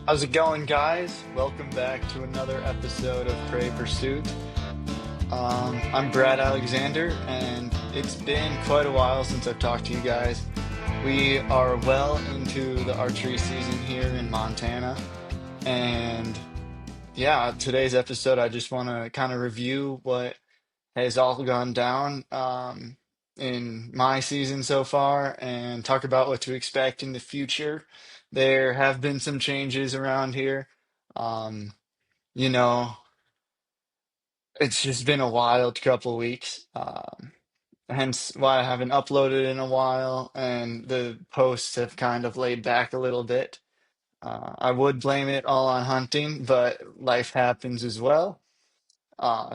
How's it going, guys? Welcome back to another episode of Prey Pursuit. I'm Brad Alexander, and it's been quite a while since I've talked to you guys. We are well into the archery season here in Montana, and yeah, today's episode, I just want to kind of review what has all gone down in my season so far and talk about what to expect in the future. There have been some changes around here. Um, you know, it's just been a wild couple weeks. Hence why I haven't uploaded in a while, and the posts have kind of laid back a little bit. I would blame it all on hunting, but life happens as well.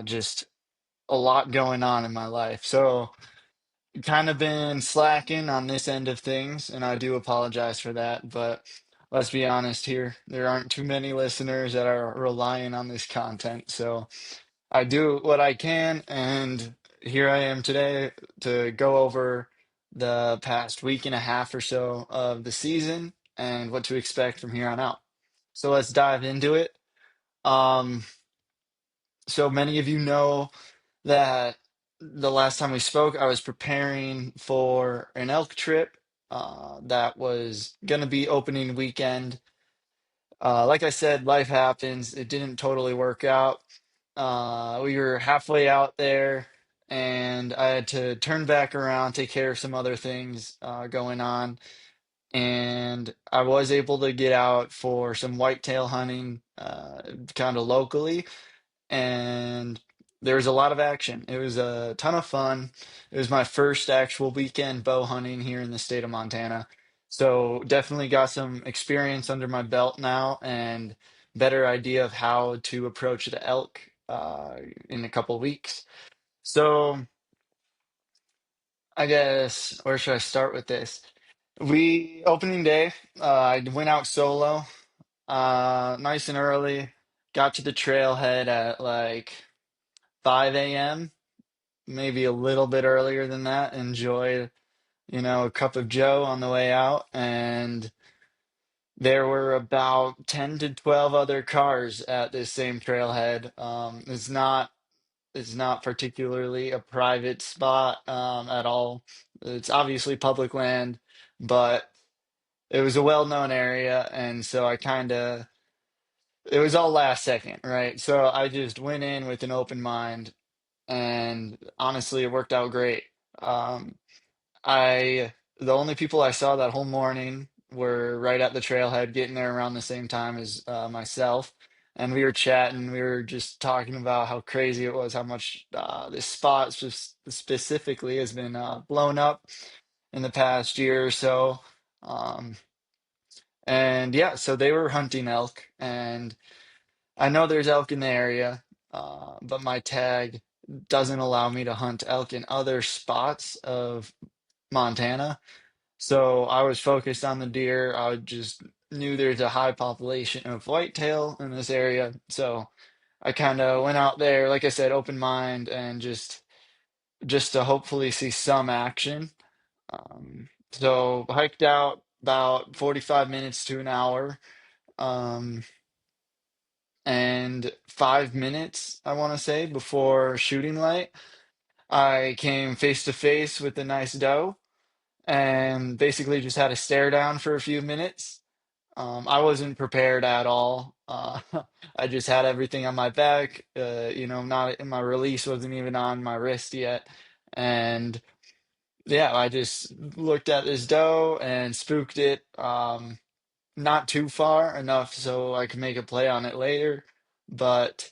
Just a lot going on in my life. So, kind of been slacking on this end of things, and I do apologize for that. But let's be honest here, there aren't too many listeners that are relying on this content. So I do what I can, and here I am today to go over the past week and a half or so of the season and what to expect from here on out. So let's dive into it. Um, so many of you know that the last time we spoke, I was preparing for an elk trip that was going to be opening weekend. Like I said, life happens. It didn't totally work out. We were halfway out there, and I had to turn back around, take care of some other things going on. And I was able to get out for some whitetail hunting kind of locally, and there was a lot of action. It was a ton of fun. It was my first actual weekend bow hunting here in the state of Montana. So definitely got some experience under my belt now and better idea of how to approach the elk in a couple weeks. So I guess where should I start with this? We opening day, I went out solo, nice and early. Got to the trailhead at like 5 a.m., maybe a little bit earlier than that. Enjoyed, a cup of Joe on the way out, and there were about 10 to 12 other cars at this same trailhead. It's not particularly a private spot at all. It's obviously public land, but it was a well-known area, and so I kind of it was all last second, right? So I just went in with an open mind, and honestly, it worked out great. Um, I the only people I saw that whole morning were right at the trailhead, getting there around the same time as myself, and we were chatting. We were just talking about how crazy it was, how much this spot specifically has been blown up in the past year or so. Um, and yeah, so they were hunting elk, and I know there's elk in the area, but my tag doesn't allow me to hunt elk in other spots of Montana. So I was focused on the deer. I just knew there's a high population of whitetail in this area. So I kind of went out there, like I said, open mind and just to hopefully see some action. So hiked out about 45 minutes to an hour. Um, and 5 minutes, I want to say, before shooting light, I came face to face with a nice doe and basically just had a stare down for a few minutes. I wasn't prepared at all. I just had everything on my back. Not my release wasn't even on my wrist yet, and yeah, I just looked at this doe and spooked it. Not too far enough so I could make a play on it later, but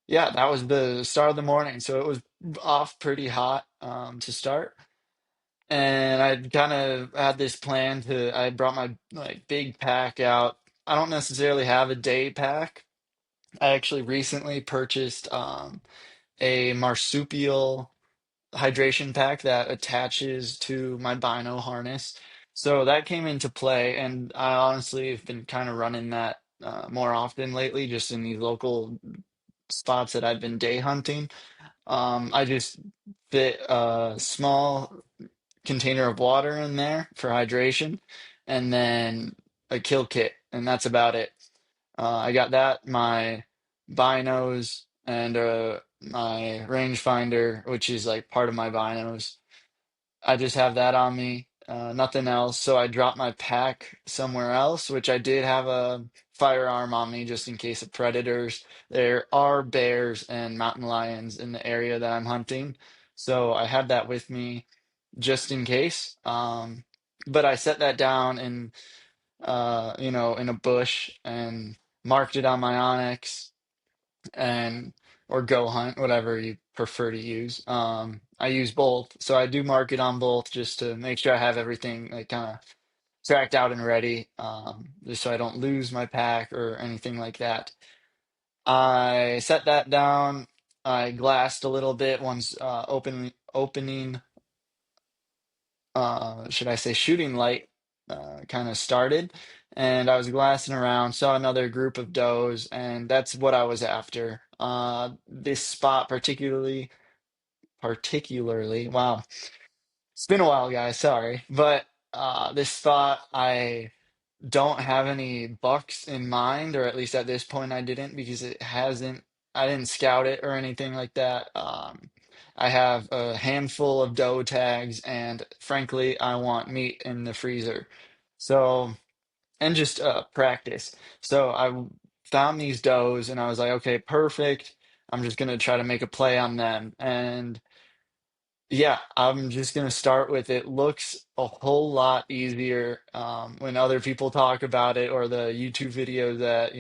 yeah, that was the start of the morning. So it was off pretty hot to start. And I kind of had this plan I brought my like big pack out. I don't necessarily have a day pack. I actually recently purchased a marsupial hydration pack that attaches to my bino harness. So that came into play, and I honestly have been kind of running that more often lately, just in these local spots that I've been day hunting. I just fit a small container of water in there for hydration, and then a kill kit. and that's about it. I got that, my binos, and my rangefinder, which is like part of my binos. I just have that on me, nothing else. So I dropped my pack somewhere else, which I did have a firearm on me just in case of predators. There are bears and mountain lions in the area that I'm hunting, so I had that with me just in case. But I set that down in in a bush and marked it on my Onyx and or Go Hunt, whatever you prefer to use. I use both, so I do mark it on both just to make sure I have everything like kind of tracked out and ready, just so I don't lose my pack or anything like that. I set that down. I glassed a little bit once opening, should I say, shooting light kind of started, and I was glassing around, saw another group of does, and that's what I was after. This spot particularly, wow, it's been a while, guys. Sorry, but this spot I don't have any bucks in mind, or at least at this point I didn't because it hasn't. I didn't scout it or anything like that. I have a handful of doe tags, and frankly, I want meat in the freezer. So, and just practice. So found these does, and I was like, okay, perfect. I'm just gonna try to make a play on them, and yeah, I'm just gonna start with it looks a whole lot easier when other people talk about it or the YouTube videos that,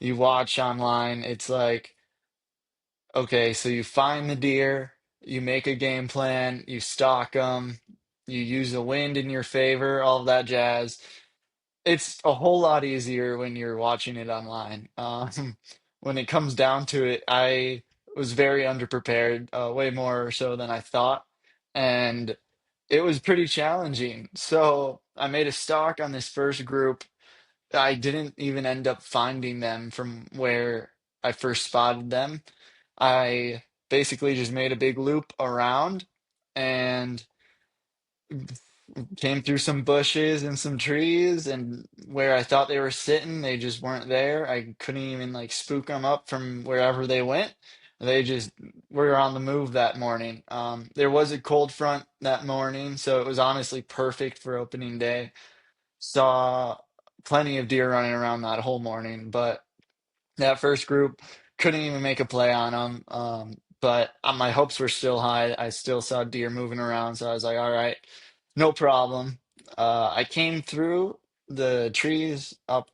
you watch online. It's like, okay, so you find the deer, you make a game plan, you stalk them, you use the wind in your favor, all of that jazz. It's a whole lot easier when you're watching it online. When it comes down to it, I was very underprepared, way more so than I thought, and it was pretty challenging. So I made a stalk on this first group. I didn't even end up finding them from where I first spotted them. I basically just made a big loop around and came through some bushes and some trees, and where I thought they were sitting, they just weren't there. I couldn't even like spook them up from wherever they went. They just were on the move that morning. There was a cold front that morning, so it was honestly perfect for opening day. Saw plenty of deer running around that whole morning, but that first group couldn't even make a play on them. But my hopes were still high. I still saw deer moving around, so I was like, all right, no problem. I came through the trees up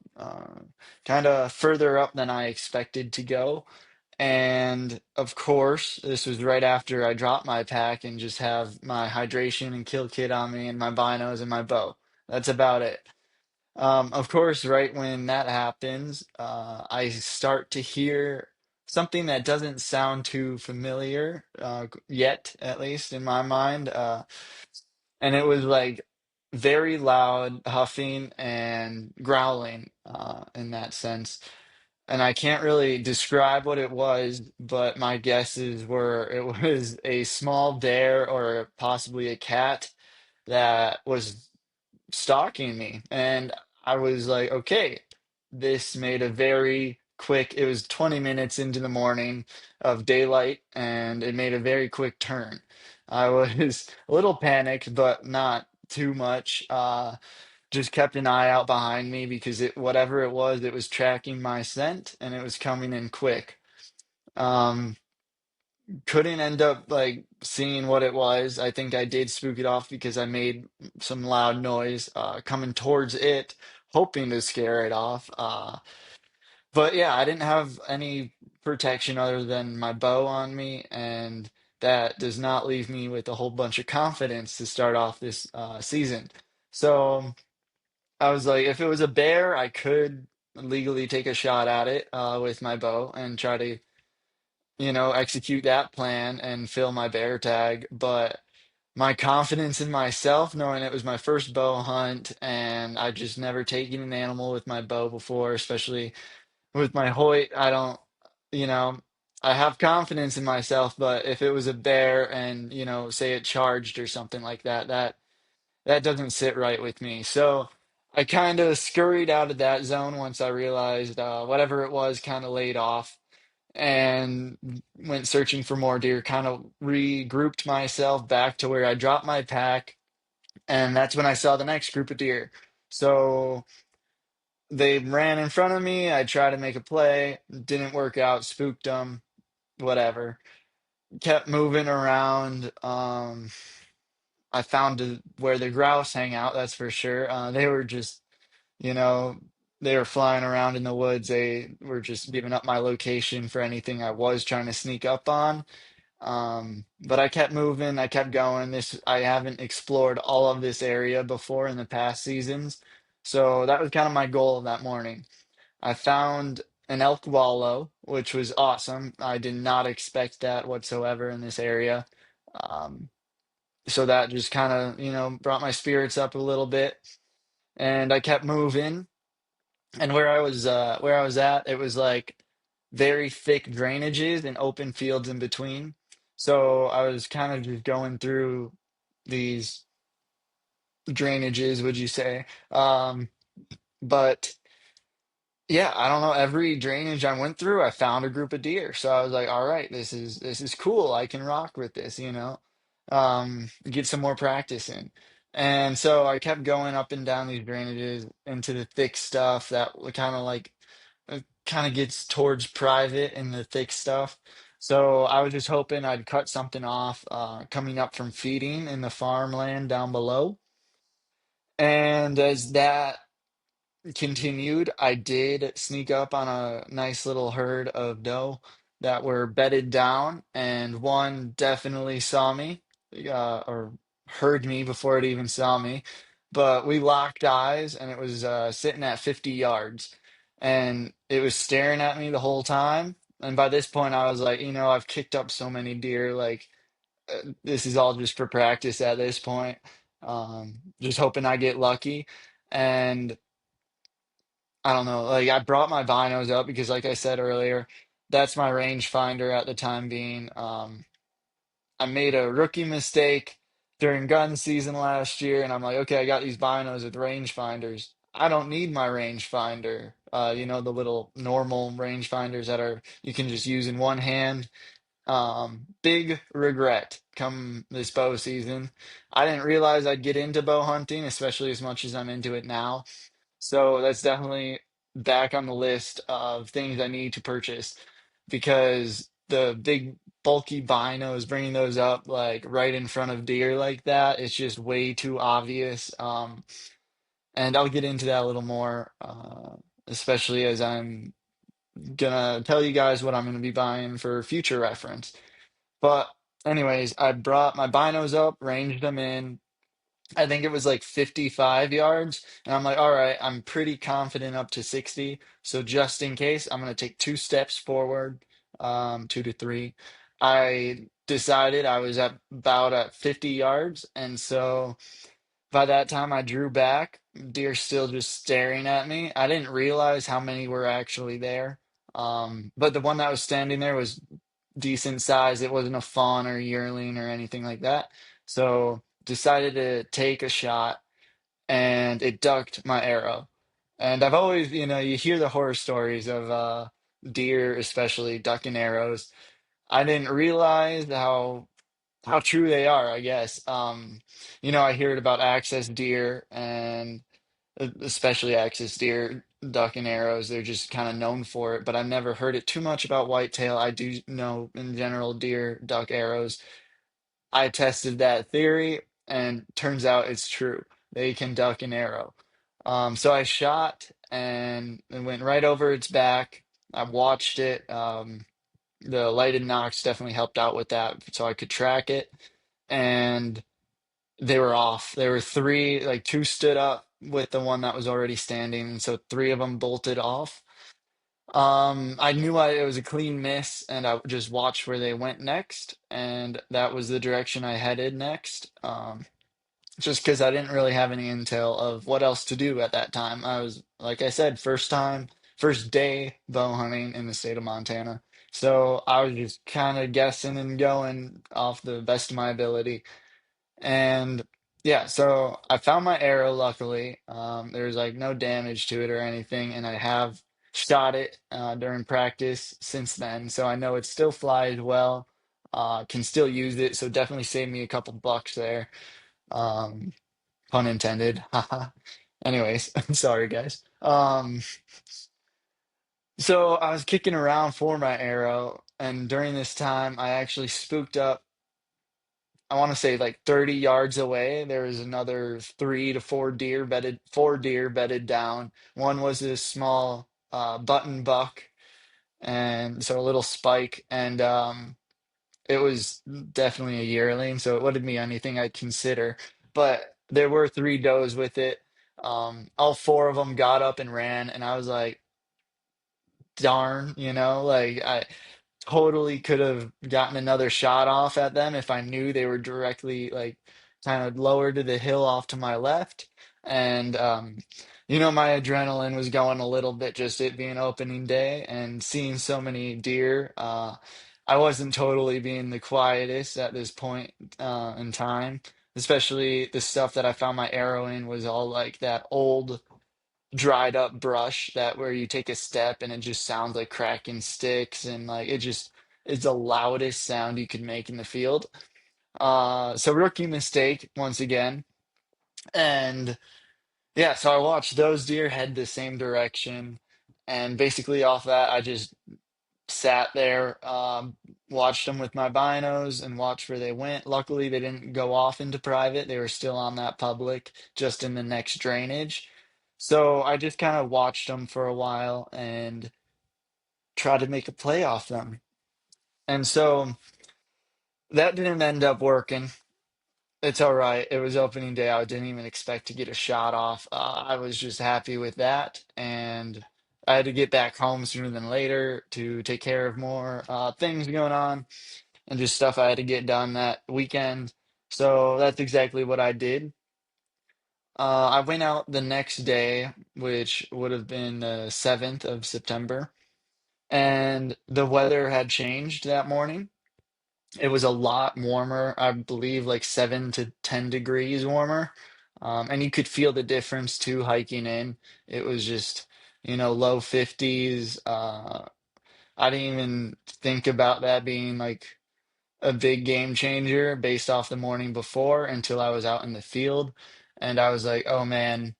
kind of further up than I expected to go. And of course, this was right after I dropped my pack and just have my hydration and kill kit on me and my binos and my bow. That's about it. Of course, right when that happens, I start to hear something that doesn't sound too familiar, yet, at least in my mind. And it was like very loud huffing and growling, in that sense. And I can't really describe what it was, but my guesses were it was a small bear or possibly a cat that was stalking me. And I was like, okay, this made a very quick, it was 20 minutes into the morning of daylight, and it made a very quick turn. I was a little panicked, but not too much. Just kept an eye out behind me because whatever it was tracking my scent and it was coming in quick. Um, couldn't end up like seeing what it was. I think I did spook it off because I made some loud noise coming towards it, hoping to scare it off. But yeah, I didn't have any protection other than my bow on me, and that does not leave me with a whole bunch of confidence to start off this season. So I was like, if it was a bear, I could legally take a shot at it with my bow and try to execute that plan and fill my bear tag. But my confidence in myself, knowing it was my first bow hunt and I just never taken an animal with my bow before, especially with my Hoyt, I don't, you know, I have confidence in myself, but if it was a bear and, say it charged or something like that, that doesn't sit right with me. So I kind of scurried out of that zone once I realized whatever it was kind of laid off and went searching for more deer, kind of regrouped myself back to where I dropped my pack. And that's when I saw the next group of deer. So they ran in front of me. I tried to make a play, didn't work out, spooked them, whatever. Kept moving around. I found where the grouse hang out, that's for sure. They were just, you know, they were flying around in the woods. They were just giving up my location for anything I was trying to sneak up on. But I kept moving, I kept going. I haven't explored all of this area before in the past seasons. So that was kind of my goal that morning. I found an elk wallow, which was awesome. I did not expect that whatsoever in this area. Um, so that just kind of, brought my spirits up a little bit. And I kept moving. And where I was at, it was like very thick drainages and open fields in between. So I was kind of just going through these drainages, would you say? But yeah, I don't know. Every drainage I went through, I found a group of deer. So I was like, all right, this is cool. I can rock with this. Get some more practice in. And so I kept going up and down these drainages into the thick stuff that kind of like kind of gets towards private in the thick stuff. So I was just hoping I'd cut something off coming up from feeding in the farmland down below. And as that continued, I did sneak up on a nice little herd of doe that were bedded down, and one definitely saw me, or heard me before it even saw me. But we locked eyes, and it was sitting at 50 yards, and it was staring at me the whole time. And by this point, I was like, I've kicked up so many deer, like this is all just for practice at this point. Just hoping I get lucky. And I don't know. Like I brought my binos up because, like I said earlier, that's my rangefinder at the time being. I made a rookie mistake during gun season last year, and I'm like, okay, I got these binos with rangefinders. I don't need my rangefinder. The little normal rangefinders that are you can just use in one hand. Big regret come this bow season. I didn't realize I'd get into bow hunting, especially as much as I'm into it now. So that's definitely back on the list of things I need to purchase because the big bulky binos, bringing those up like right in front of deer like that, it's just way too obvious. And I'll get into that a little more, especially as I'm gonna tell you guys what I'm gonna be buying for future reference. But anyways, I brought my binos up, ranged them in. I think it was like 55 yards. And I'm like, all right, I'm pretty confident up to 60. So just in case, I'm going to take two steps forward, two to three. I decided I was at about at 50 yards. And so by that time, I drew back. Deer still just staring at me. I didn't realize how many were actually there. But the one that was standing there was decent size. It wasn't a fawn or yearling or anything like that. So decided to take a shot and it ducked my arrow. And I've always, you hear the horror stories of deer, especially ducking arrows. I didn't realize how true they are, I guess. I hear it about axis deer and especially axis deer ducking arrows. They're just kind of known for it, but I've never heard it too much about whitetail. I do know in general deer duck arrows. I tested that theory and turns out it's true. They can duck an arrow. So I shot and it went right over its back. I watched it. The lighted nocks definitely helped out with that so I could track it. And they were off. There were three, like two stood up with the one that was already standing. And so three of them bolted off. I knew it was a clean miss, and I just watched where they went next, and that was the direction I headed next. Just because I didn't really have any intel of what else to do at that time. I was, like I said, first day bow hunting in the state of Montana. So I was just kind of guessing and going off the best of my ability. And Yeah, so I found my arrow luckily. There's like no damage to it or anything, and I have shot it during practice since then, so I know it still flies well. Can still use it, so definitely saved me a couple bucks there. Um, Pun intended. Haha. Anyways, I'm sorry guys. So I was kicking around for my arrow, and during this time, I actually spooked up. I want to say like 30 yards away, there was another four deer bedded down. One was a small button buck, and so a little spike, and it was definitely a yearling, so it wouldn't be anything I'd consider. But there were three does with it. All four of them got up and ran, and I was like, darn, like I totally could have gotten another shot off at them if I knew they were directly like kind of lower to the hill off to my left. And my adrenaline was going a little bit just it being opening day and seeing so many deer. I wasn't totally being the quietest at this point in time. Especially the stuff that I found my arrow in was all like that old dried up brush that where you take a step and it just sounds like cracking sticks and like it just is the loudest sound you could make in the field. So rookie mistake once again. And yeah, so I watched those deer head the same direction. And basically off that, I just sat there, watched them with my binos and watched where they went. Luckily, they didn't go off into private. They were still on that public, just in the next drainage. So I just kind of watched them for a while and tried to make a play off them. And so that didn't end up working. It's all right. It was opening day. I didn't even expect to get a shot off. I was just happy with that. And I had to get back home sooner than later to take care of more things going on and just stuff I had to get done that weekend. So that's exactly what I did. I went out the next day, which would have been the 7th of September, and the weather had changed that morning. It was a lot warmer, I believe like 7 to 10 degrees warmer. And you could feel the difference too hiking in. It was just, low 50s. I didn't even think about that being like a big game changer based off the morning before until I was out in the field. And I was like, oh man,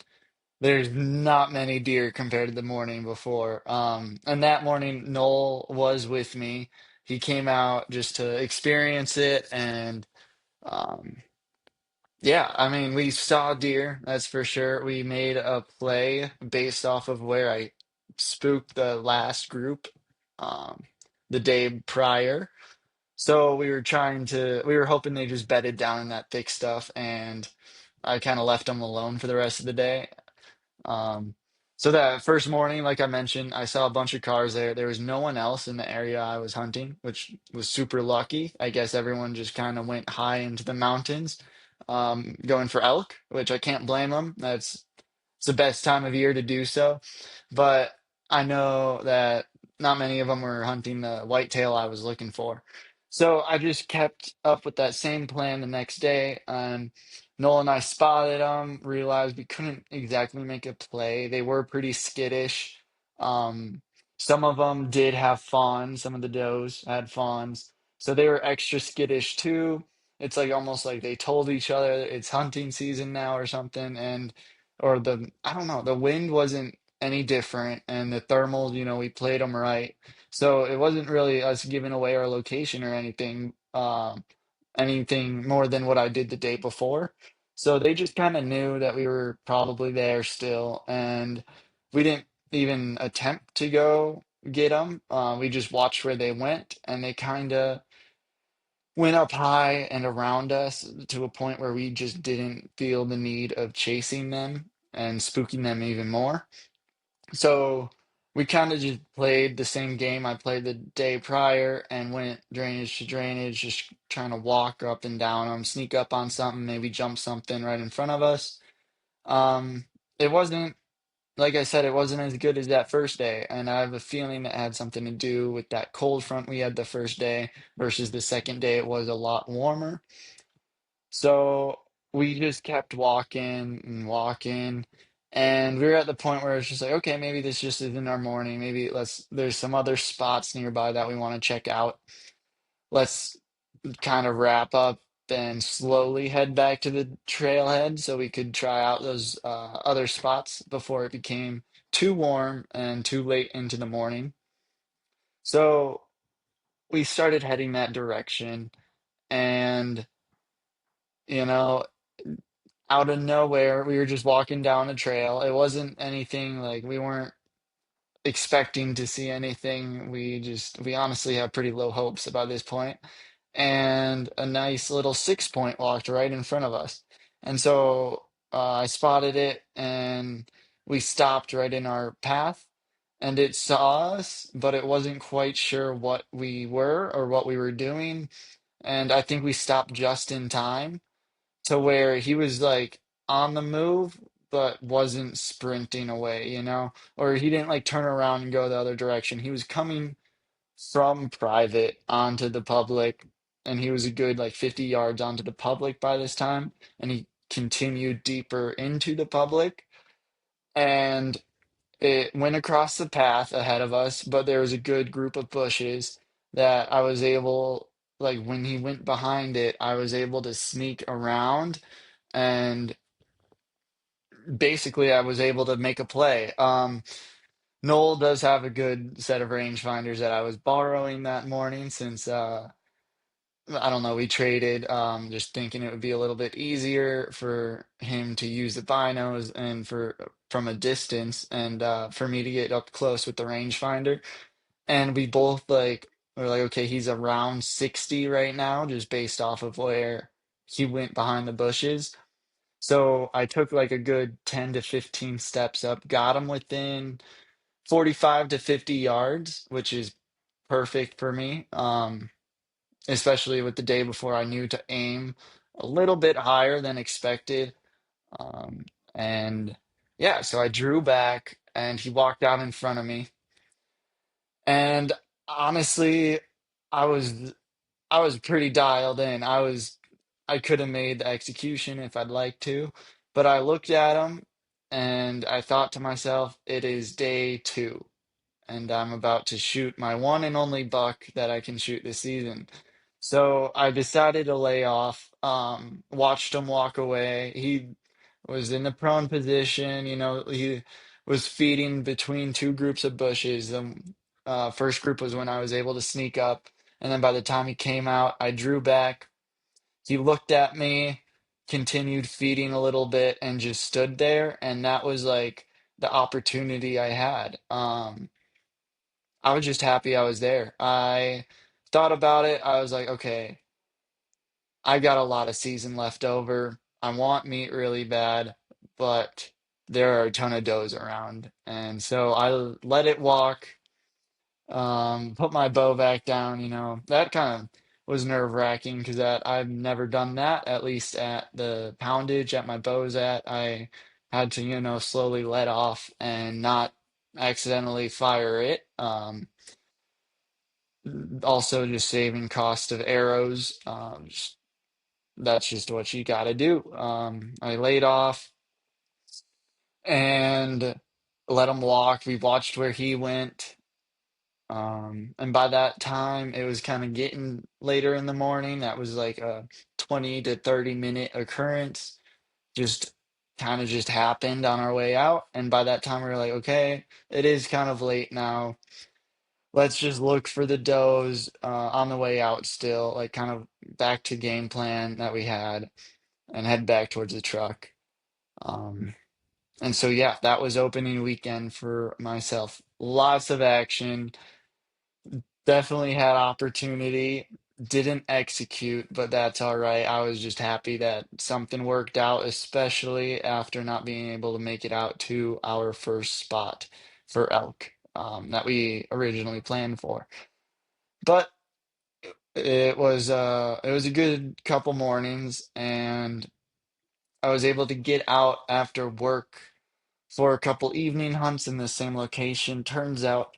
there's not many deer compared to the morning before. And that morning, Noel was with me. He came out just to experience it. And um, yeah, I mean, we saw deer, that's for sure. We made a play based off of where I spooked the last group um, the day prior. So we were hoping they just bedded down in that thick stuff, and I kind of left them alone for the rest of the day. Um, so that first morning, like I mentioned, I saw a bunch of cars there. There was no one else in the area I was hunting, which was super lucky. I guess everyone just kind of went high into the mountains, going for elk, which I can't blame them. It's the best time of year to do so. But I know that not many of them were hunting the whitetail I was looking for. So I just kept up with that same plan the next day. And Noel and I spotted them, realized we couldn't exactly make a play. They were pretty skittish. Um, some of them did have fawns, some of the does had fawns. So they were extra skittish too. It's like almost like they told each other it's hunting season now or something. And or I don't know, the wind wasn't any different, and the thermals, we played them right. So it wasn't really us giving away our location or anything more than what I did the day before. So they just kind of knew that we were probably there still, and we didn't even attempt to go get them. We just watched where they went, and they kind of went up high and around us to a point where we just didn't feel the need of chasing them and spooking them even more. So we kind of just played the same game I played the day prior and went drainage to drainage, just trying to walk up and down them, sneak up on something, maybe jump something right in front of us. Um, it wasn't, like I said, it wasn't as good as that first day, and I have a feeling that had something to do with that cold front we had the first day versus the second day. It was a lot warmer. So. we just kept walking and walking. And we were at the point where it's just like, okay, maybe this just isn't our morning. Maybe there's some other spots nearby that we want to check out. Let's kind of wrap up and slowly head back to the trailhead so we could try out those other spots before it became too warm and too late into the morning. So we started heading that direction, and you know, out of nowhere, we were just walking down a trail. It wasn't anything like we weren't expecting to see anything. We honestly have pretty low hopes about this point. And a nice little 6 point walked right in front of us. And so I spotted it and we stopped right in our path. And it saw us, but it wasn't quite sure what we were or what we were doing. And I think we stopped just in time to where he was like on the move but wasn't sprinting away, or he didn't like turn around and go the other direction. He was coming from private onto the public, and he was a good like 50 yards onto the public by this time, and he continued deeper into the public, and it went across the path ahead of us, but there was a good group of bushes that I was able, like when he went behind it, I was able to sneak around, and basically I was able to make a play. Noel does have a good set of rangefinders that I was borrowing that morning since I don't know, we traded, just thinking it would be a little bit easier for him to use the binos and for from a distance, and for me to get up close with the rangefinder. And we both were like, okay, he's around 60 right now, just based off of where he went behind the bushes. So I took like a good 10 to 15 steps up, got him within 45 to 50 yards, which is perfect for me. Especially with the day before, I knew to aim a little bit higher than expected. Um, and yeah, so I drew back and he walked out in front of me. And honestly, I was I was pretty dialed in. I could have made the execution if I'd liked to, but I looked at him and I thought to myself, it is day two, and I'm about to shoot my one and only buck that I can shoot this season. So I decided to lay off, watched him walk away. He was in the prone position, he was feeding between two groups of bushes. The first group was when I was able to sneak up, and then by the time he came out, I drew back. He looked at me, continued feeding a little bit, and just stood there, and that was like the opportunity I had. I was just happy I was there. I thought about it. I was like, okay, I got a lot of season left over. I want meat really bad, but there are a ton of does around. And so I let it walk, put my bow back down, that kind of was nerve-wracking because that I've never done that, at least at the poundage at my bow's at. I had to, slowly let off and not accidentally fire it. Also, just saving cost of arrows. That's just what you got to do. I laid off and let him walk. We watched where he went. And by that time, it was kind of getting later in the morning. That was like a 20 to 30-minute occurrence. Just kind of just happened on our way out. And by that time, we were like, okay, it is kind of late now. Let's just look for the does on the way out still, like kind of back to game plan that we had and head back towards the truck. Um, and so, yeah, that was opening weekend for myself. Lots of action, definitely had opportunity, didn't execute, but that's all right. I was just happy that something worked out, especially after not being able to make it out to our first spot for elk that we originally planned for. But it was a good couple mornings, and I was able to get out after work for a couple evening hunts in the same location. Turns out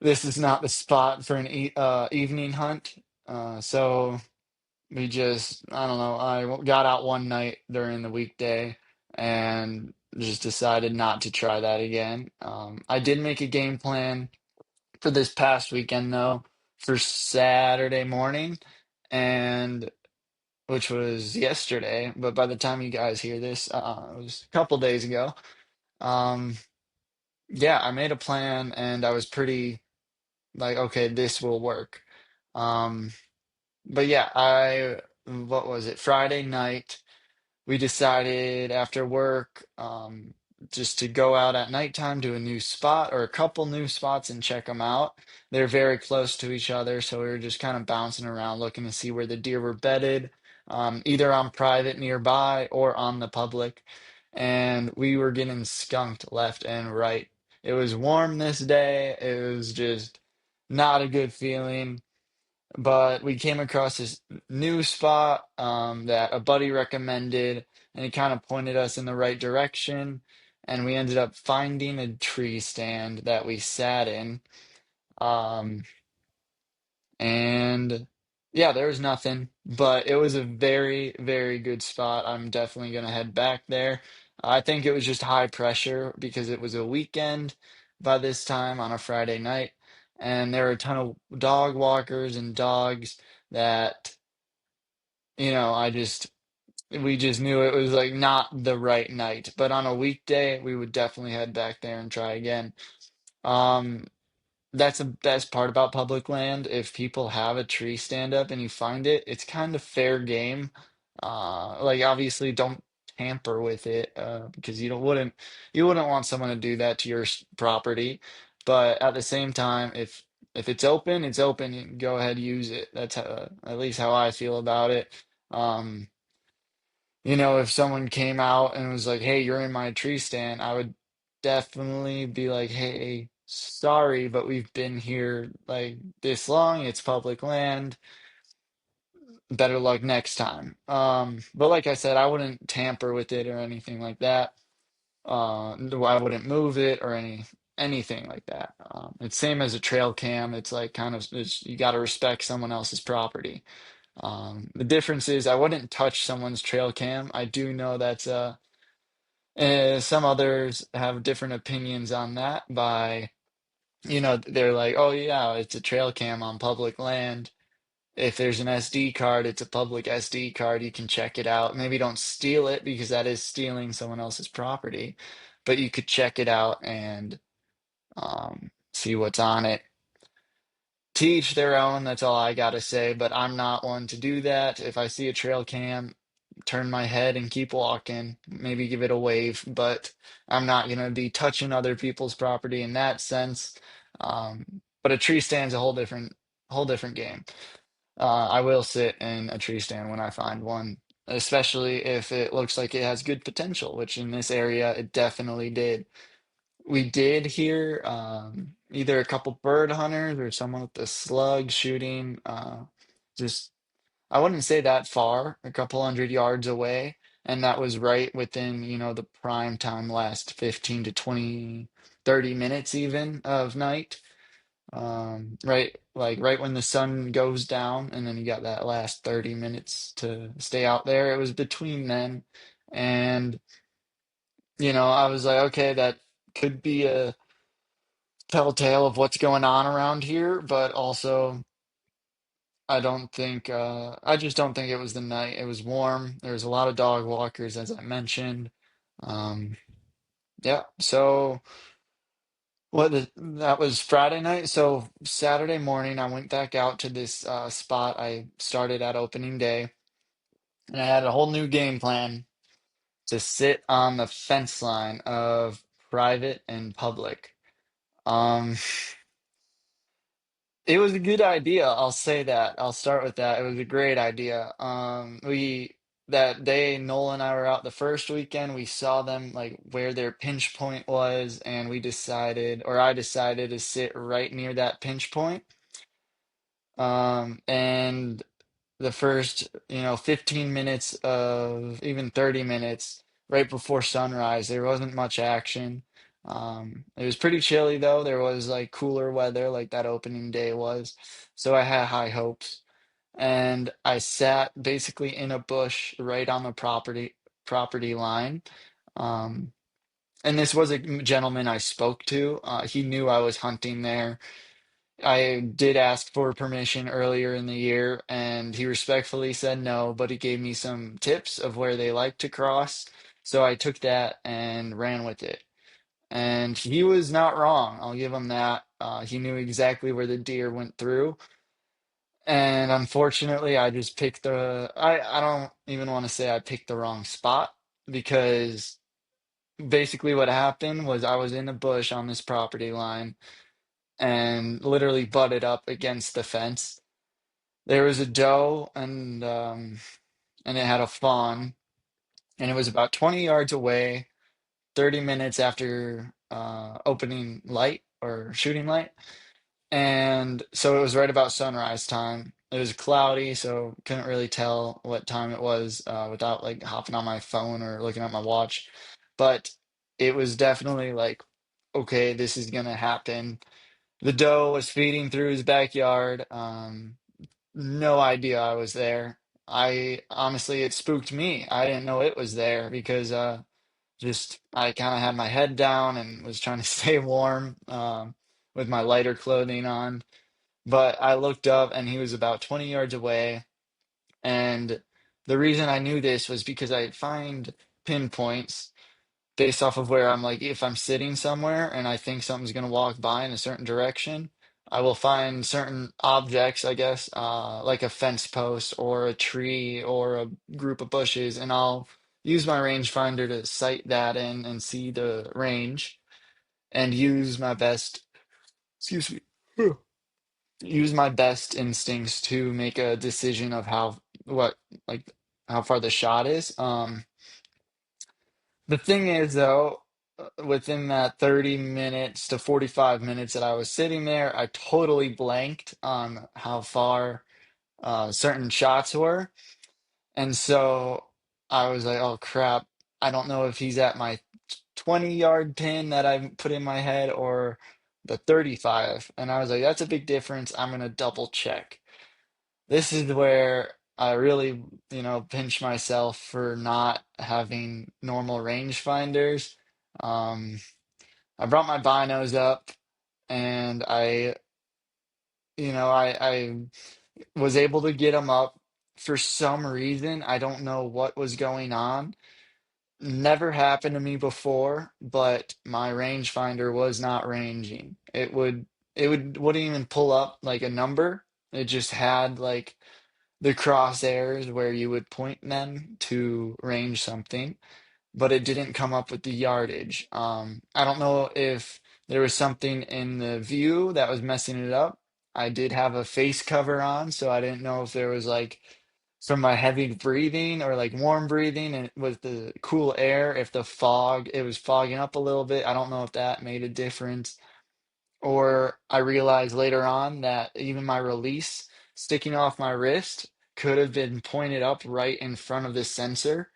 this is not the spot for an evening hunt. So we just, I don't know, got out one night during the weekday and just decided not to try that again. I did make a game plan for this past weekend though, for Saturday morning, and which was yesterday, but by the time you guys hear this, it was a couple days ago. Um, yeah, I made a plan and I was pretty like, okay, this will work. Um, but yeah, what was it? Friday night, we decided after work, just to go out at nighttime to a new spot or a couple new spots and check them out. They're very close to each other, so we were just kind of bouncing around looking to see where the deer were bedded, either on private nearby or on the public. And we were getting skunked left and right. It was warm this day. It was just not a good feeling, but we came across this new spot that a buddy recommended, and he kind of pointed us in the right direction. And we ended up finding a tree stand that we sat in. Um, and yeah, there was nothing, but it was a very, very good spot. I'm definitely going to head back there. I think it was just high pressure because it was a weekend by this time on a Friday night, and there were a ton of dog walkers and dogs that, we just knew it was like not the right night. But on a weekday, we would definitely head back there and try again. Um, that's the best part about public land. If people have a tree stand up and you find it, it's kind of fair game. Like obviously don't tamper with it, because you wouldn't want someone to do that to your property. But at the same time, if it's open, it's open. You can go ahead, use it. That's at least how I feel about it. Um, if someone came out and was like, "Hey, you're in my tree stand," I would definitely be like, "Hey, sorry, but we've been here like this long. It's public land. Better luck next time." But like I said, I wouldn't tamper with it or anything like that. I wouldn't move it or anything like that. It's same as a trail cam. It's like you got to respect someone else's property. The difference is I wouldn't touch someone's trail cam. I do know that's some others have different opinions on that they're like, oh yeah, it's a trail cam on public land. If there's an SD card, it's a public SD card. You can check it out. Maybe don't steal it because that is stealing someone else's property, but you could check it out and see what's on it. To each their own, that's all I gotta say, but I'm not one to do that. If I see a trail cam, turn my head and keep walking, maybe give it a wave, but I'm not gonna be touching other people's property in that sense. But a tree stand's a whole different game. I will sit in a tree stand when I find one, especially if it looks like it has good potential, which in this area it definitely did. We did hear either a couple bird hunters or someone with a slug shooting, just I wouldn't say that far, a couple hundred yards away, and that was right within, the prime time last 15 to 20, 30 minutes even of night. Right, like right when the sun goes down, and then you got that last 30 minutes to stay out there. It was between then, and I was like, okay, that could be a telltale of what's going on around here, but also I just don't think it was the night. It was warm. There was a lot of dog walkers, as I mentioned. Um, yeah, so that was Friday night. So Saturday morning, I went back out to this spot I started at opening day, and I had a whole new game plan to sit on the fence line of private and public. Um, It was a good idea. I'll say that. I'll start with that. It was a great idea. That day, Noel and I were out the first weekend. We saw them like where their pinch point was, and I decided to sit right near that pinch point. And the first, 15 minutes of even 30 minutes right before sunrise, there wasn't much action. It was pretty chilly though. There was like cooler weather like that opening day was. So I had high hopes. and I sat basically in a bush right on the property line. Um, and this was a gentleman I spoke to. He knew I was hunting there. I did ask for permission earlier in the year, and he respectfully said no, but he gave me some tips of where they like to cross. So I took that and ran with it. And he was not wrong. I'll give him that. He knew exactly where the deer went through. And unfortunately, I just picked I don't even want to say I picked the wrong spot because basically what happened was I was in a bush on this property line and literally butted up against the fence. There was a doe and it had a fawn, and it was about 20 yards away, 30 minutes after opening light or shooting light. And so it was right about sunrise time. It was cloudy, so couldn't really tell what time it was without like hopping on my phone or looking at my watch. But it was definitely like, okay, this is gonna happen. The doe was feeding through his backyard. No idea I was there. I honestly, it spooked me. I didn't know it was there because just I kind of had my head down and was trying to stay warm with my lighter clothing on. But I looked up and he was about 20 yards away. And the reason I knew this was because I find pinpoints based off of where I'm like, if I'm sitting somewhere and I think something's going to walk by in a certain direction, I will find certain objects, I guess, like a fence post or a tree or a group of bushes, and I'll use my rangefinder to sight that in and see the range and use my best, excuse me, use my best instincts to make a decision of what, like, how far the shot is. The thing is, though, within that 30 minutes to 45 minutes that I was sitting there, I totally blanked on how far certain shots were. And so I was like, oh crap, I don't know if he's at my 20-yard pin that I put in my head or the 35. And I was like, that's a big difference. I'm going to double check. This is where I really, pinch myself for not having normal rangefinders. Um, I brought my binos up and I was able to get them up for some reason. I don't know what was going on. Never happened to me before, but my rangefinder was not ranging. Wouldn't even pull up like a number. It just had like the crosshairs where you would point them to range something, but it didn't come up with the yardage. I don't know if there was something in the view that was messing it up. I did have a face cover on, so I didn't know if there was like from my heavy breathing or like warm breathing and with the cool air, if it was fogging up a little bit. I don't know if that made a difference. Or I realized later on that even my release sticking off my wrist could have been pointed up right in front of the sensor.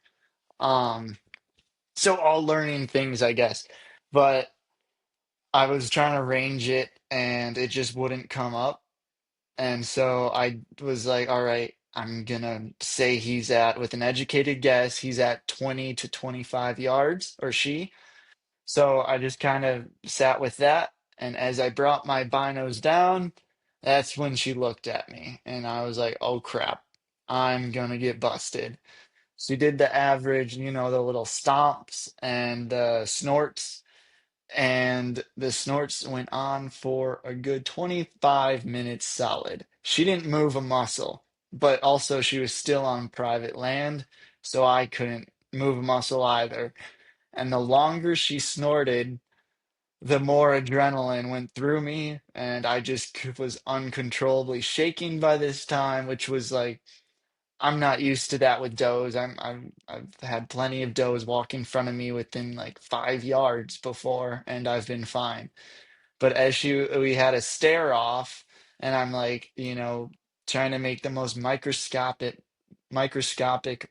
Um, so all learning things, I guess. But I was trying to range it and it just wouldn't come up. And so I was like, all right, I'm gonna say with an educated guess, he's at 20 to 25 yards, or she. So I just kind of sat with that. And as I brought my binos down, that's when she looked at me. And I was like, oh crap, I'm gonna get busted. She did the average, the little stomps and snorts. And the snorts went on for a good 25 minutes solid. She didn't move a muscle, but also she was still on private land, so I couldn't move a muscle either. And the longer she snorted, the more adrenaline went through me, and I just was uncontrollably shaking by this time, which was like, I'm not used to that with does. I've had plenty of does walk in front of me within like 5 yards before, and I've been fine. But we had a stare off, and I'm like, trying to make the most microscopic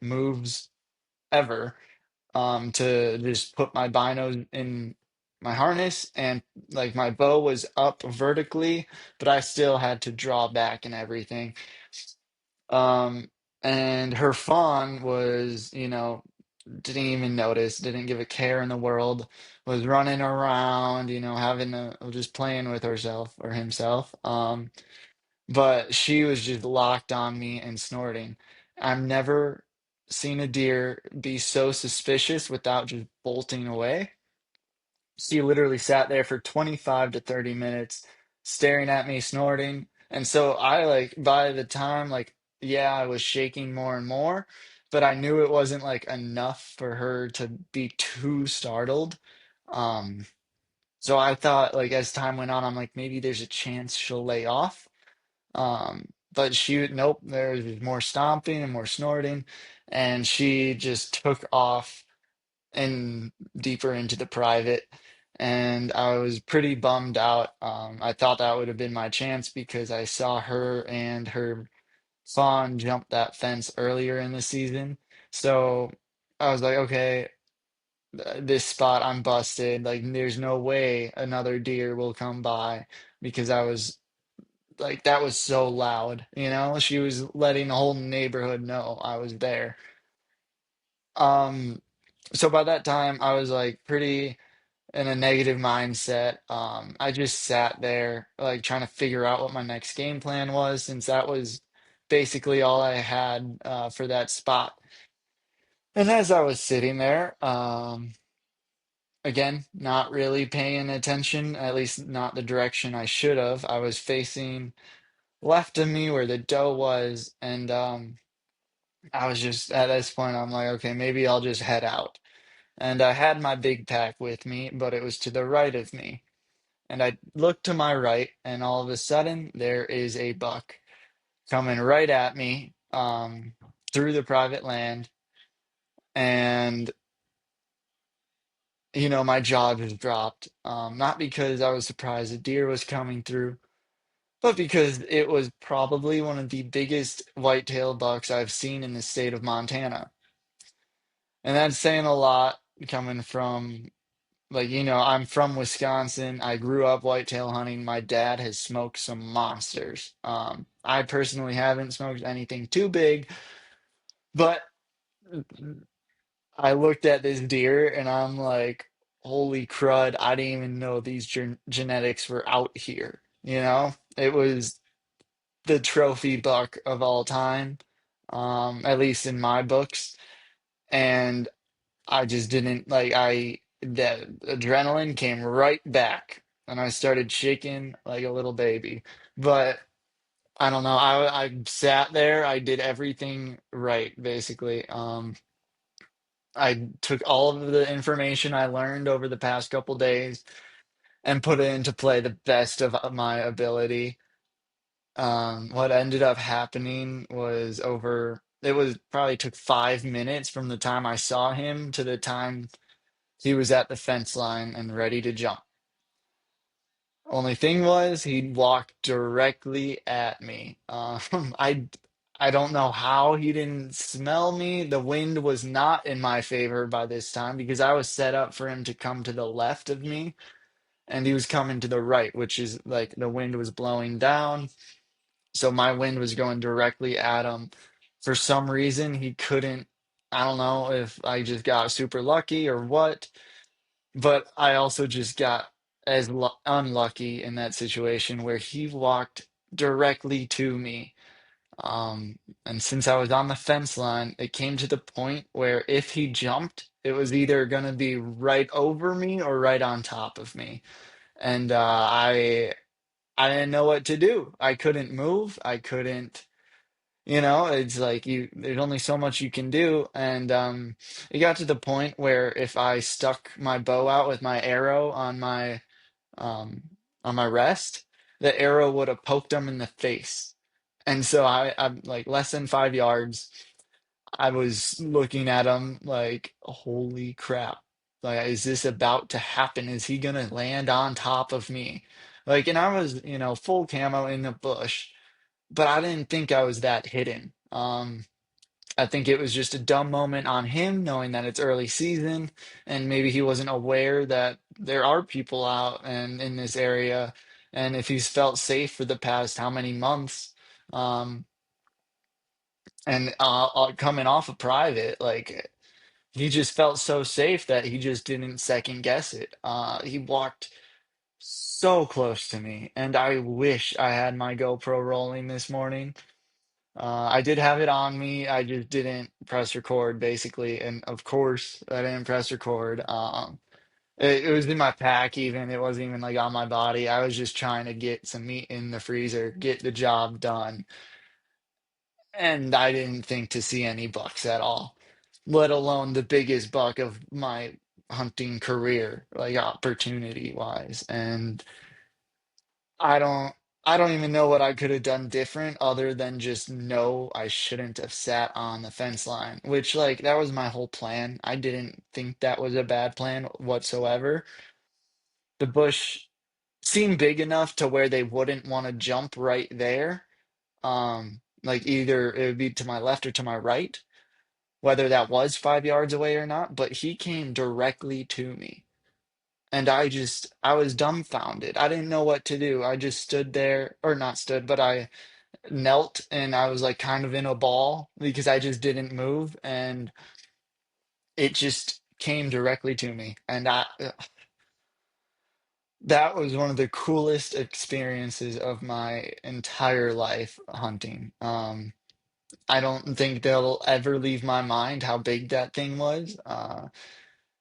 moves ever to just put my binos in my harness, and like my bow was up vertically, but I still had to draw back and everything. Um, and her fawn was, didn't even notice, didn't give a care in the world, was running around, having just playing with herself or himself. But she was just locked on me and snorting. I've never seen a deer be so suspicious without just bolting away. She literally sat there for 25 to 30 minutes staring at me, snorting. And so I like by the time yeah, I was shaking more and more, but I knew it wasn't like enough for her to be too startled. Um, so I thought like as time went on, I'm like maybe there's a chance she'll lay off. But nope, there was more stomping and more snorting, and she just took off and deeper into the private. And I was pretty bummed out. I thought that would have been my chance because I saw her and her fawn jump that fence earlier in the season. So I was like, okay, this spot I'm busted. Like, there's no way another deer will come by because I was like, that was so loud, She was letting the whole neighborhood know I was there. Um, so by that time, I was like pretty in a negative mindset. I just sat there, like trying to figure out what my next game plan was, since that was basically all I had for that spot. And as I was sitting there, again, not really paying attention, at least not the direction I should have. I was facing left of me where the doe was, and I was just at this point, I'm like, okay, maybe I'll just head out. And I had my big pack with me, but it was to the right of me. And I look to my right, and all of a sudden there is a buck coming right at me through the private land. And, my jaw just dropped. Not because I was surprised a deer was coming through, but because it was probably one of the biggest whitetail bucks I've seen in the state of Montana. And that's saying a lot coming from like, I'm from Wisconsin. I grew up whitetail hunting. My dad has smoked some monsters. I personally haven't smoked anything too big, but I looked at this deer and I'm like, holy crud, I didn't even know these genetics were out here. It was the trophy buck of all time, at least in my books. And I just didn't like that adrenaline came right back and I started shaking like a little baby. But I don't know. I sat there, I did everything right, basically. I took all of the information I learned over the past couple days and put it into play the best of my ability. What ended up happening was it was probably took 5 minutes from the time I saw him to the time he was at the fence line and ready to jump. Only thing was, he walked directly at me. I don't know how he didn't smell me. The wind was not in my favor by this time because I was set up for him to come to the left of me, and he was coming to the right, which is like the wind was blowing down. So my wind was going directly at him. For some reason, he couldn't. I don't know if I just got super lucky or what. But I also just got as unlucky in that situation where he walked directly to me. And since I was on the fence line, it came to the point where if he jumped, it was either going to be right over me or right on top of me. And I didn't know what to do. I couldn't move. I couldn't. It's like there's only so much you can do. And it got to the point where if I stuck my bow out with my arrow um on my rest, the arrow would have poked him in the face. And so I'm like less than 5 yards. I was looking at him like, holy crap. Like, is this about to happen? Is he gonna land on top of me? Like, and I was, full camo in the bush, but I didn't think I was that hidden. I think it was just a dumb moment on him, knowing that it's early season, and maybe he wasn't aware that there are people out and in this area, and if he's felt safe for the past how many months, um, And coming off a private, like he just felt so safe that he just didn't second guess it. He walked so close to me, and I wish I had my GoPro rolling this morning. I did have it on me. I just didn't press record, basically. And of course, I didn't press record. It was in my pack, even. It wasn't even like on my body. I was just trying to get some meat in the freezer, get the job done. And I didn't think to see any bucks at all, let alone the biggest buck of my hunting career, like opportunity wise. And I don't I don't even know what I could have done different other than just know I shouldn't have sat on the fence line, which like that was my whole plan. I didn't think that was a bad plan whatsoever. The bush seemed big enough to where they wouldn't want to jump right there. Like either it would be to my left or to my right, whether that was 5 yards away or not, but he came directly to me. And I was dumbfounded. I didn't know what to do. I just stood there, or not stood, but I knelt and I was like kind of in a ball because I just didn't move. And it just came directly to me. And that was one of the coolest experiences of my entire life hunting. I don't think they'll ever leave my mind how big that thing was.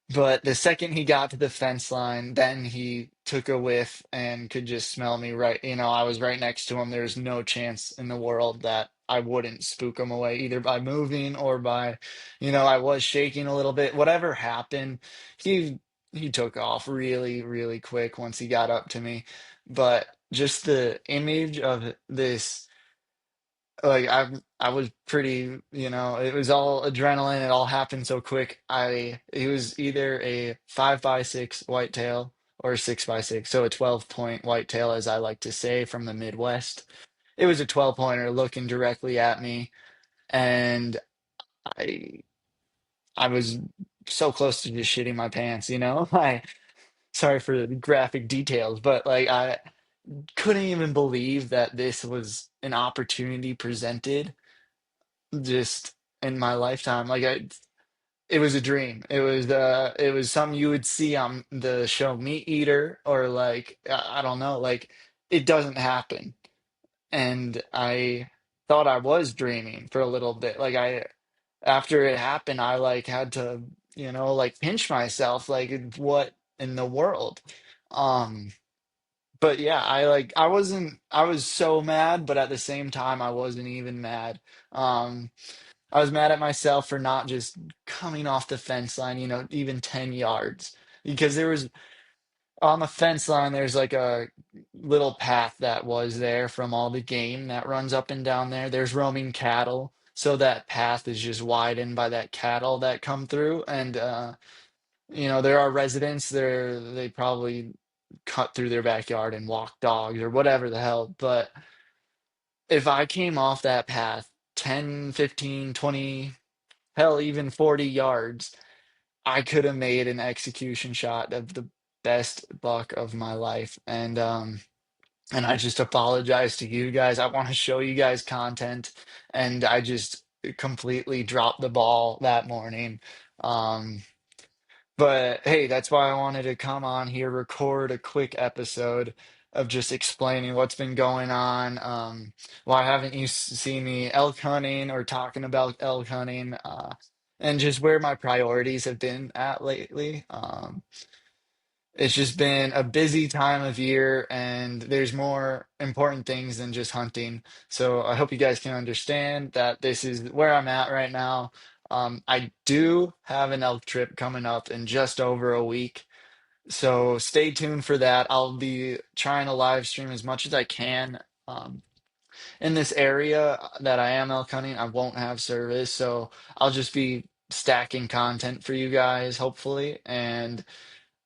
But the second he got to the fence line, then he took a whiff and could just smell me right. I was right next to him. There's no chance in the world that I wouldn't spook him away, either by moving or by, I was shaking a little bit. Whatever happened, he he took off really, really quick once he got up to me. But just the image of this. Like I was pretty, it was all adrenaline. It all happened so quick. It was either a 5 by 6 whitetail or a 6 by 6, so a 12 point whitetail, as I like to say, from the Midwest. It was a 12 pointer looking directly at me, and I I was so close to just shitting my pants. I sorry for the graphic details, but like I couldn't even believe that this was an opportunity presented just in my lifetime. It was a dream. It was something you would see on the show Meat Eater, or like I don't know, like it doesn't happen. And I thought I was dreaming for a little bit. Like after it happened, I like had to, like pinch myself, like what in the world? Um, but yeah, I was so mad, but at the same time I wasn't even mad. Um, I was mad at myself for not just coming off the fence line, even 10 yards. Because there was on the fence line, there's like a little path that was there from all the game that runs up and down there. There's roaming cattle. So that path is just widened by that cattle that come through. And, there are residents there. They probably cut through their backyard and walk dogs or whatever the hell. But if I came off that path 10, 15, 20, hell, even 40 yards, I could have made an execution shot of the best buck of my life. And I just apologize to you guys. I want to show you guys content, and I just completely dropped the ball that morning. Um, but hey, that's why I wanted to come on here, record a quick episode of just explaining what's been going on. Why haven't you seen me elk hunting or talking about elk hunting? And just where my priorities have been at lately. It's just been a busy time of year, and there's more important things than just hunting. So I hope you guys can understand that this is where I'm at right now. I do have an elk trip coming up in just over a week. So stay tuned for that. I'll be trying to live stream as much as I can. In this area that I am elk hunting, I won't have service. So I'll just be stacking content for you guys, hopefully. And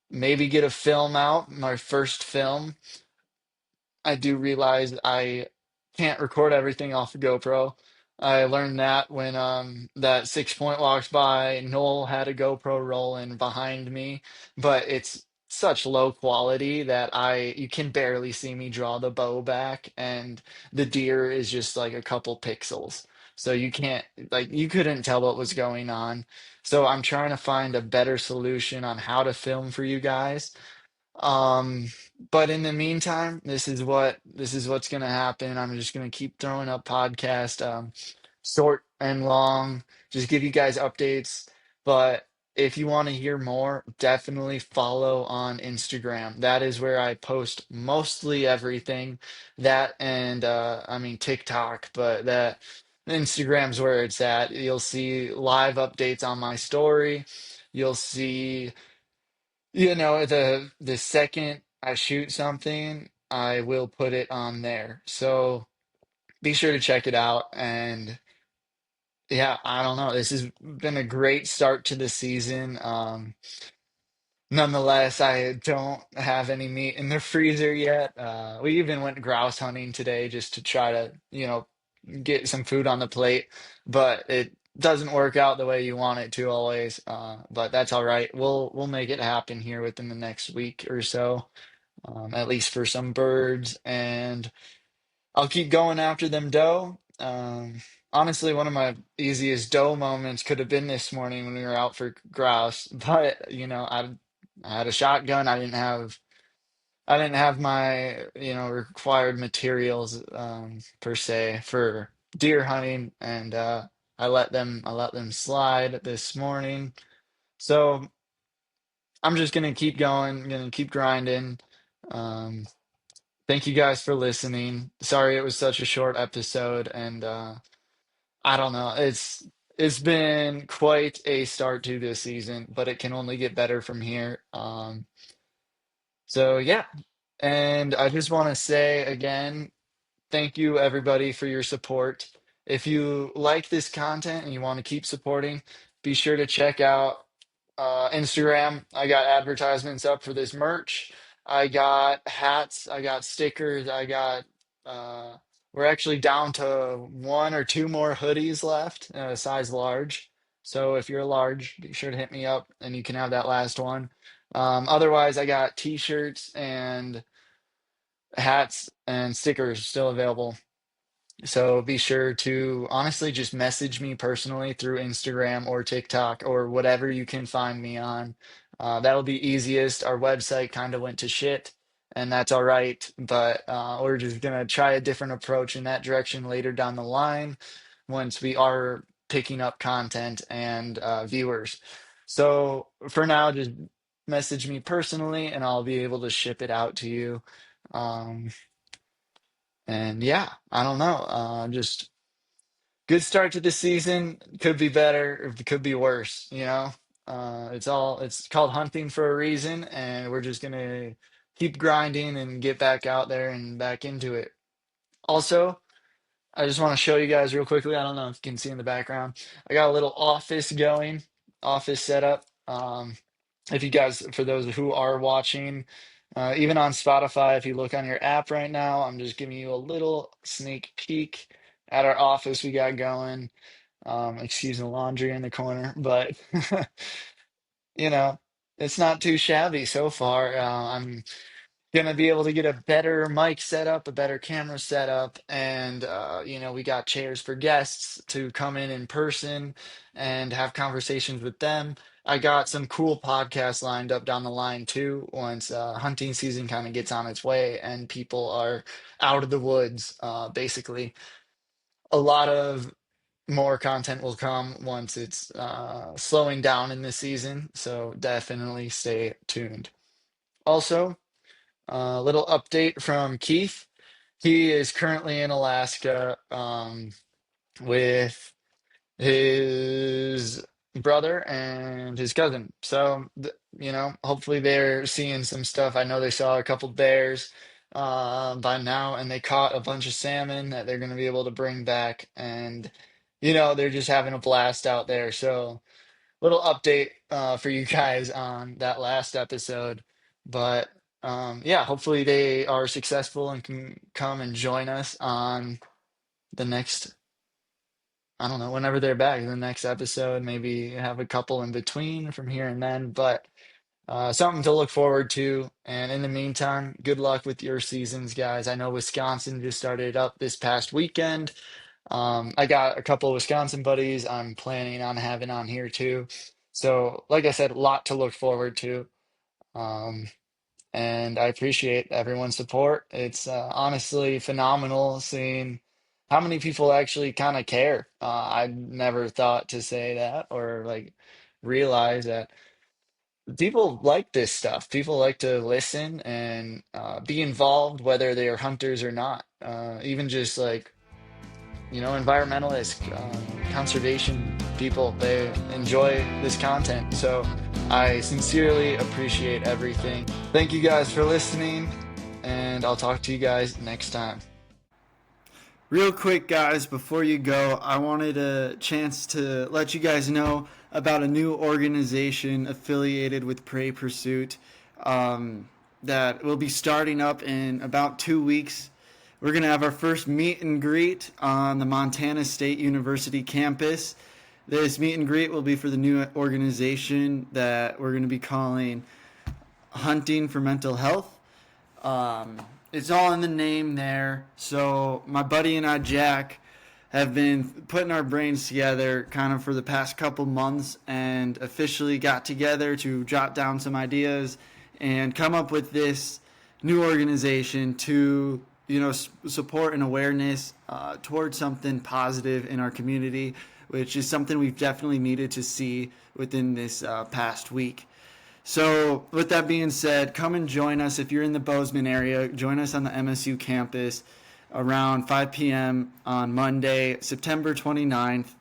maybe get a film out, my first film. I do realize I can't record everything off the GoPro. I learned that when that 6 point walks by. Noel had a GoPro rolling behind me, but it's such low quality that I you can barely see me draw the bow back, and the deer is just like a couple pixels. so you can't like you couldn't tell what was going on. So I'm trying to find a better solution on how to film for you guys. Um, but in the meantime, this is what's gonna happen. I'm just gonna keep throwing up podcast, short and long, just give you guys updates. But if you want to hear more, definitely follow on Instagram. That is where I post mostly everything. That and I mean TikTok, but that Instagram's where it's at. You'll see live updates on my story. You'll see the second I shoot something, I will put it on there. So be sure to check it out. And yeah, I don't know. This has been a great start to the season. Nonetheless, I don't have any meat in the freezer yet. We even went grouse hunting today just to try to, get some food on the plate, but it doesn't work out the way you want it to always. But that's all right. We'll make it happen here within the next week or so, at least for some birds, and I'll keep going after them doe. Honestly, one of my easiest doe moments could have been this morning when we were out for grouse, but I had a shotgun. I didn't have my required materials per se for deer hunting, and I let them slide this morning. So I'm just gonna keep going, gonna keep grinding. Um, Thank you guys for listening. Sorry it was such a short episode, and I don't know. It's been quite a start to this season, but it can only get better from here. So yeah, and I just want to say again, thank you everybody for your support. If you like this content and you want to keep supporting, be sure to check out Instagram. I got advertisements up for this merch. I got hats, I got stickers, uh we're actually down to one or two more hoodies left, size large. So if you're a large, be sure to hit me up and you can have that last one. Otherwise, I got t-shirts and hats and stickers still available. So be sure to honestly just message me personally through Instagram or TikTok or whatever you can find me on. That'll be easiest. Our website kind of went to shit, and that's all right. But we're just gonna try a different approach in that direction later down the line once we are picking up content and viewers. So for now, just message me personally, and I'll be able to ship it out to you. Um, and yeah, I don't know. Just good start to the season. Could be better, or it could be worse, you know? It's called hunting for a reason, and we're just gonna keep grinding and get back out there and back into it. Also, I just want to show you guys real quickly. I don't know if you can see in the background. I got a little office going, office setup. If you guys, for those who are watching, even on Spotify, if you look on your app right now, I'm just giving you a little sneak peek at our office we got going. Excuse the laundry in the corner, but you know, it's not too shabby so far. I'm gonna be able to get a better mic setup, a better camera setup, and we got chairs for guests to come in person and have conversations with them. I got some cool podcasts lined up down the line too, once hunting season kind of gets on its way and people are out of the woods. Basically, a lot of more content will come once it's slowing down in this season, so definitely stay tuned. Also, a little update from Keith. He is currently in Alaska with his brother and his cousin. So, hopefully they're seeing some stuff. I know they saw a couple bears by now, and they caught a bunch of salmon that they're going to be able to bring back. And, they're just having a blast out there. So, little update for you guys on that last episode. But yeah, hopefully they are successful and can come and join us on the next, I don't know, whenever they're back, the next episode. Maybe have a couple in between from here and then. But something to look forward to. And in the meantime, good luck with your seasons, guys. I know Wisconsin just started up this past weekend. I got a couple of Wisconsin buddies I'm planning on having on here too. So, like I said, a lot to look forward to. Um, and I appreciate everyone's support. It's honestly phenomenal seeing how many people actually kind of care. I never thought to say that or like realize that people like this stuff. People like to listen and be involved, whether they are hunters or not. Even just like, environmentalists, conservation people, they enjoy this content. So I sincerely appreciate everything. Thank you guys for listening, and I'll talk to you guys next time. Real quick, guys, before you go, I wanted a chance to let you guys know about a new organization affiliated with Prey Pursuit um, that will be starting up in about 2 weeks. We're going to have our first meet and greet on the Montana State University campus. This meet and greet will be for the new organization that we're going to be calling Hunting for Mental Health. Um, it's all in the name there. So my buddy and I, Jack, have been putting our brains together kind of for the past couple months and officially got together to jot down some ideas and come up with this new organization to support and awareness towards something positive in our community, which is something we've definitely needed to see within this past week. So, with that being said, come and join us if you're in the Bozeman area. Join us on the MSU campus around 5 p.m. on Monday, September 29th.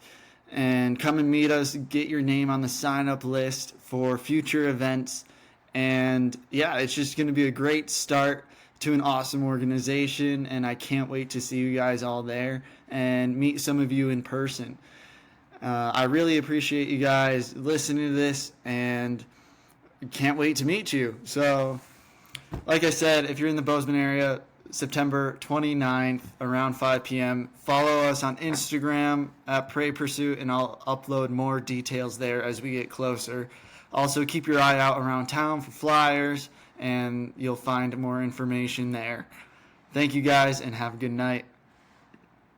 And come and meet us. Get your name on the sign up list for future events. And yeah, it's just going to be a great start to an awesome organization. And I can't wait to see you guys all there and meet some of you in person. I really appreciate you guys listening to this, and can't wait to meet you. So, like I said, if you're in the Bozeman area, September 29th around 5 p.m., follow us on Instagram at Prey Pursuit, and I'll upload more details there as we get closer. Also, keep your eye out around town for flyers, and you'll find more information there. Thank you guys, and have a good night.